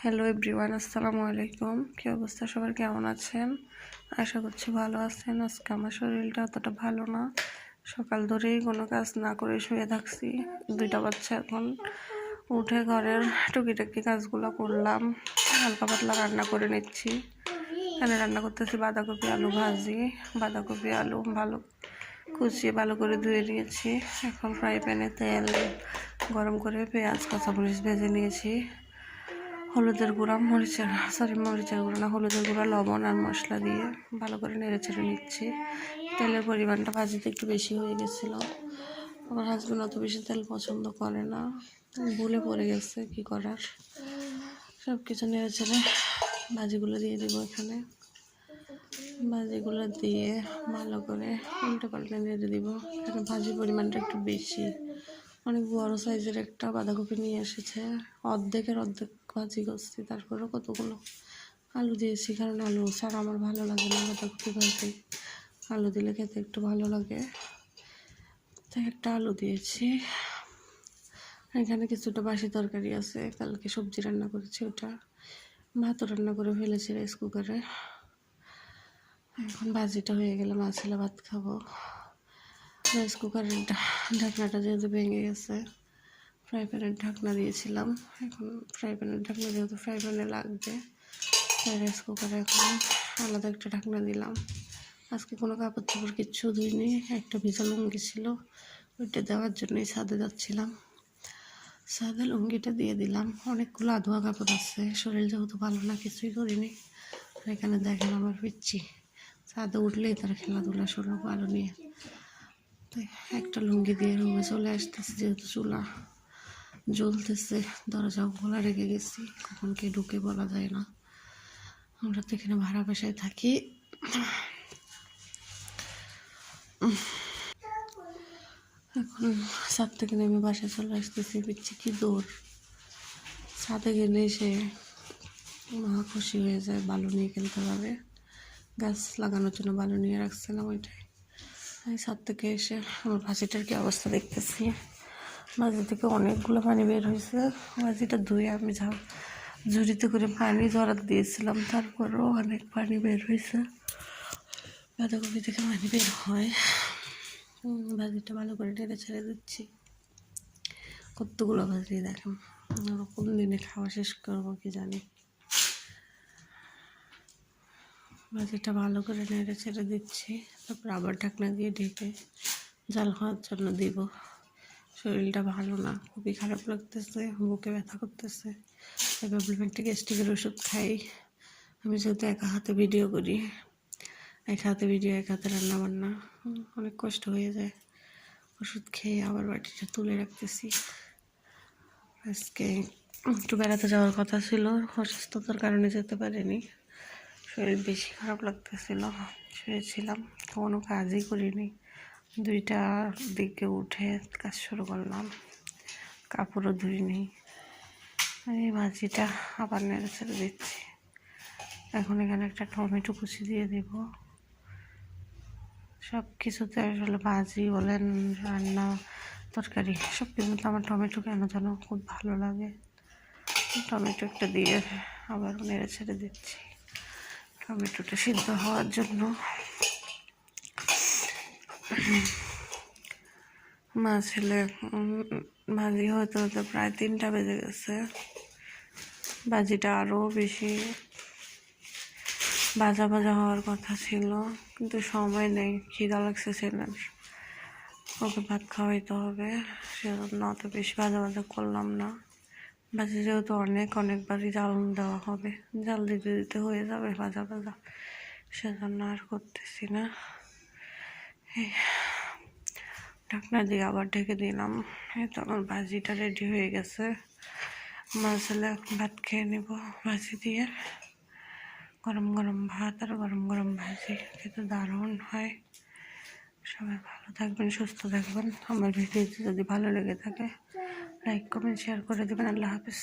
Hello everyone, আসসালামু আলাইকুম। কী অবস্থা সবার, কেমন আছেন? আশা করছি ভালো আছেন। আজকে আমার শরীরটা অতটা ভালো না। সকাল ধরেই কোনো কাজ না করে শুয়ে থাকছি। 2টা বাচ্চা এখন উঠে ঘরের টুকিটাকি কাজগুলো করলাম। হালকা পাতলা রান্না করে নিচ্ছি। এখানে রান্না করতেছি বাঁধাকপি আলু ভাজি। বাঁধাকপি আলু ভালো কুচিয়ে ভালো করে ধুয়ে নিয়েছি। এখন ফ্রাই প্যানে তেল গরম করে পেঁয়াজ কাঁচামরিচ ভেজে নিয়েছি। হলুদের গুঁড়া মরিচের গুঁড়া না, হলুদের গুঁড়া, লবণ আর মশলা দিয়ে ভালো করে নেড়ে চেড়ে নিচ্ছি। তেলের পরিমাণটা ভাজিতে একটু বেশি হয়ে গেছিলো। আমার হাজব্যান্ড অত বেশি তেল পছন্দ করে না, ভুলে পড়ে গেছে, কি করার। সব কিছু নেড়ে চেড়ে ভাজিগুলো দিয়ে দেবো। এখানে ভাজিগুলো দিয়ে ভালো করে উল্টে পাল্টে নেড়ে দিব। এখানে ভাজির পরিমাণটা একটু বেশি, অনেক বড় সাইজের একটা বাঁধাকপি নিয়ে এসেছে। অর্ধেক ভাজি করছি, তারপরেও কতগুলো আলু দিয়েছি, কারণ আলু ছাড়া আমার ভালো লাগে না বাঁধাকপি ভাজি। আলু দিলে খেতে একটু ভালো লাগে, তাই একটা আলু দিয়েছি। এখানে কিছুটা বাসি তরকারি আছে, কালকে সবজি রান্না করেছি, ওটা ভাতও রান্না করে ফেলেছি রাইস কুকারে। এখন ভাজিটা হয়ে গেলে মা ছেলে ভাত খাবো। রাইস কুকারের ঢাকনাটা যেহেতু ভেঙে গেছে, ফ্রাই প্যানের ঢাকনা দিয়েছিলাম। এখন ফ্রাই প্যানের ঢাকনা যেহেতু ফ্রাই প্যানে লাগবে, তাই রাইস কুকারে এখন আলাদা একটা ঢাকনা দিলাম। আজকে কোনো কাপড় চাপড় কিচ্ছু ধুইনি, একটা ভিজা লুঙ্গি ছিল, ওইটা দেওয়ার জন্যই ছাদে যাচ্ছিলাম। ছাদে লুঙ্গিটা দিয়ে দিলাম। অনেকগুলো আধোয়া কাপড় আছে, শরীর যেহেতু ভালো না, কিছুই করিনি। আর এখানে দেখেন আমার পিচ্ছি ছাদে উঠলেই তার খেলাধুলা শুরু আলো নিয়ে। তাই একটা লুঙ্গি দিয়ে রুমে চলে আসতেছে, যেহেতু চুলা জ্বলতেছে। দরজাও খোলা রেখে গেছি, কখন কে ঢুকে বলা যায় না। আমরা তো এখানে ভাড়া বাসায় থাকি। এখন ছাদ থেকে নেমে বাসায় চলে আসতেছি। পিচ্ছি কি দৌড়! ছাদে গেলে সে মহা খুশি হয়ে যায়, বালু নিয়ে খেলতে পারবে। গাছ লাগানোর জন্য বালু নিয়ে রাখছিলাম, ওইটাই। আমি ছাদ থেকে এসে আমার ভাজিটার কি অবস্থা দেখতেছি। ভাজি থেকে অনেকগুলো পানি বের হয়েছে। ভাজিটা ধুয়ে আমি ঝুড়িতে করে পানি জড়াতে দিয়েছিলাম, তারপরেও অনেক পানি বের হয়েছে। বাঁধাকপি থেকে পানি বের হয়। ভাজিটা ভালো করে নেড়ে ছেড়ে দিচ্ছি। কতগুলো ভাজি দেখেন, কোন দিনে খাওয়া শেষ করবো কি জানি। ভাজিটা ভালো করে নেড়ে ছেড়ে দিচ্ছি, তারপর আবার ঢাকনা দিয়ে ঢেকে জাল খাওয়ার জন্য দিব। শরীরটা ভালো না, খুবই খারাপ লাগতেছে, বুকে ব্যথা করতেছে। তাই ভাবলাম একটা গ্যাস্ট্রিকের ওষুধ খাই। আমি যেহেতু একা হাতে ভিডিও করি, এক হাতে ভিডিও এক হাতে রান্না বান্না, অনেক কষ্ট হয়ে যায়। ওষুধ খেয়ে আবার বাটিটা তুলে রাখতেছি। আজকে একটু বেড়াতে যাওয়ার কথা ছিল, অসুস্থতার কারণে যেতে পারিনি। শরীর বেশি খারাপ লাগতেছিল, শুয়েছিলাম, কোনো কাজই করিনি। 2টার দিকে উঠে কাজ শুরু করলাম, কাপড়ও ধুইনি। এই ভাজিটা আবার নেড়ে ছেড়ে দিচ্ছি। এখন এখানে একটা টমেটো কুচি দিয়ে দেব। সব কিছুতে আসলে ভাজি বলেন, রান্না, তরকারি, সব কিছুতে আমার টমেটো কেন যেন খুব ভালো লাগে। টমেটো একটা দিয়ে আবার নেড়ে ছেড়ে দিচ্ছি টমেটোটা সিদ্ধ হওয়ার জন্য। মা ছেলে ভাজি হতে হতে প্রায় 3টা বেজে গেছে। ভাজিটা আরও বেশি ভাজা ভাজা হওয়ার কথা ছিল, কিন্তু সময় নেই, খিদা লাগছে ছেলের, ওকে ভাত খাওয়াইতে হবে, সেজন্য অত বেশি ভাজা ভাজা করলাম না। ভাজি যেহেতু অনেকবারই জাল দেওয়া হবে, জাল দিতে দিতে হয়ে যাবে ভাজা ভাজা, সেজন্য আর করতেছি না। ঢাকনা দিয়ে আবার ঢেকে দিলাম। এই তো আমার ভাজিটা রেডি হয়ে গেছে। মাছ হলে ভাত খেয়ে নেব ভাজি দিয়ে। গরম গরম ভাত আর গরম গরম ভাজি খেতে দারুণ হয়। সবাই ভালো থাকবেন, সুস্থ থাকবেন। আমার ভিডিওটি যদি ভালো লেগে থাকে লাইক কমেন্ট শেয়ার করে দেবেন। আল্লাহ হাফেজ।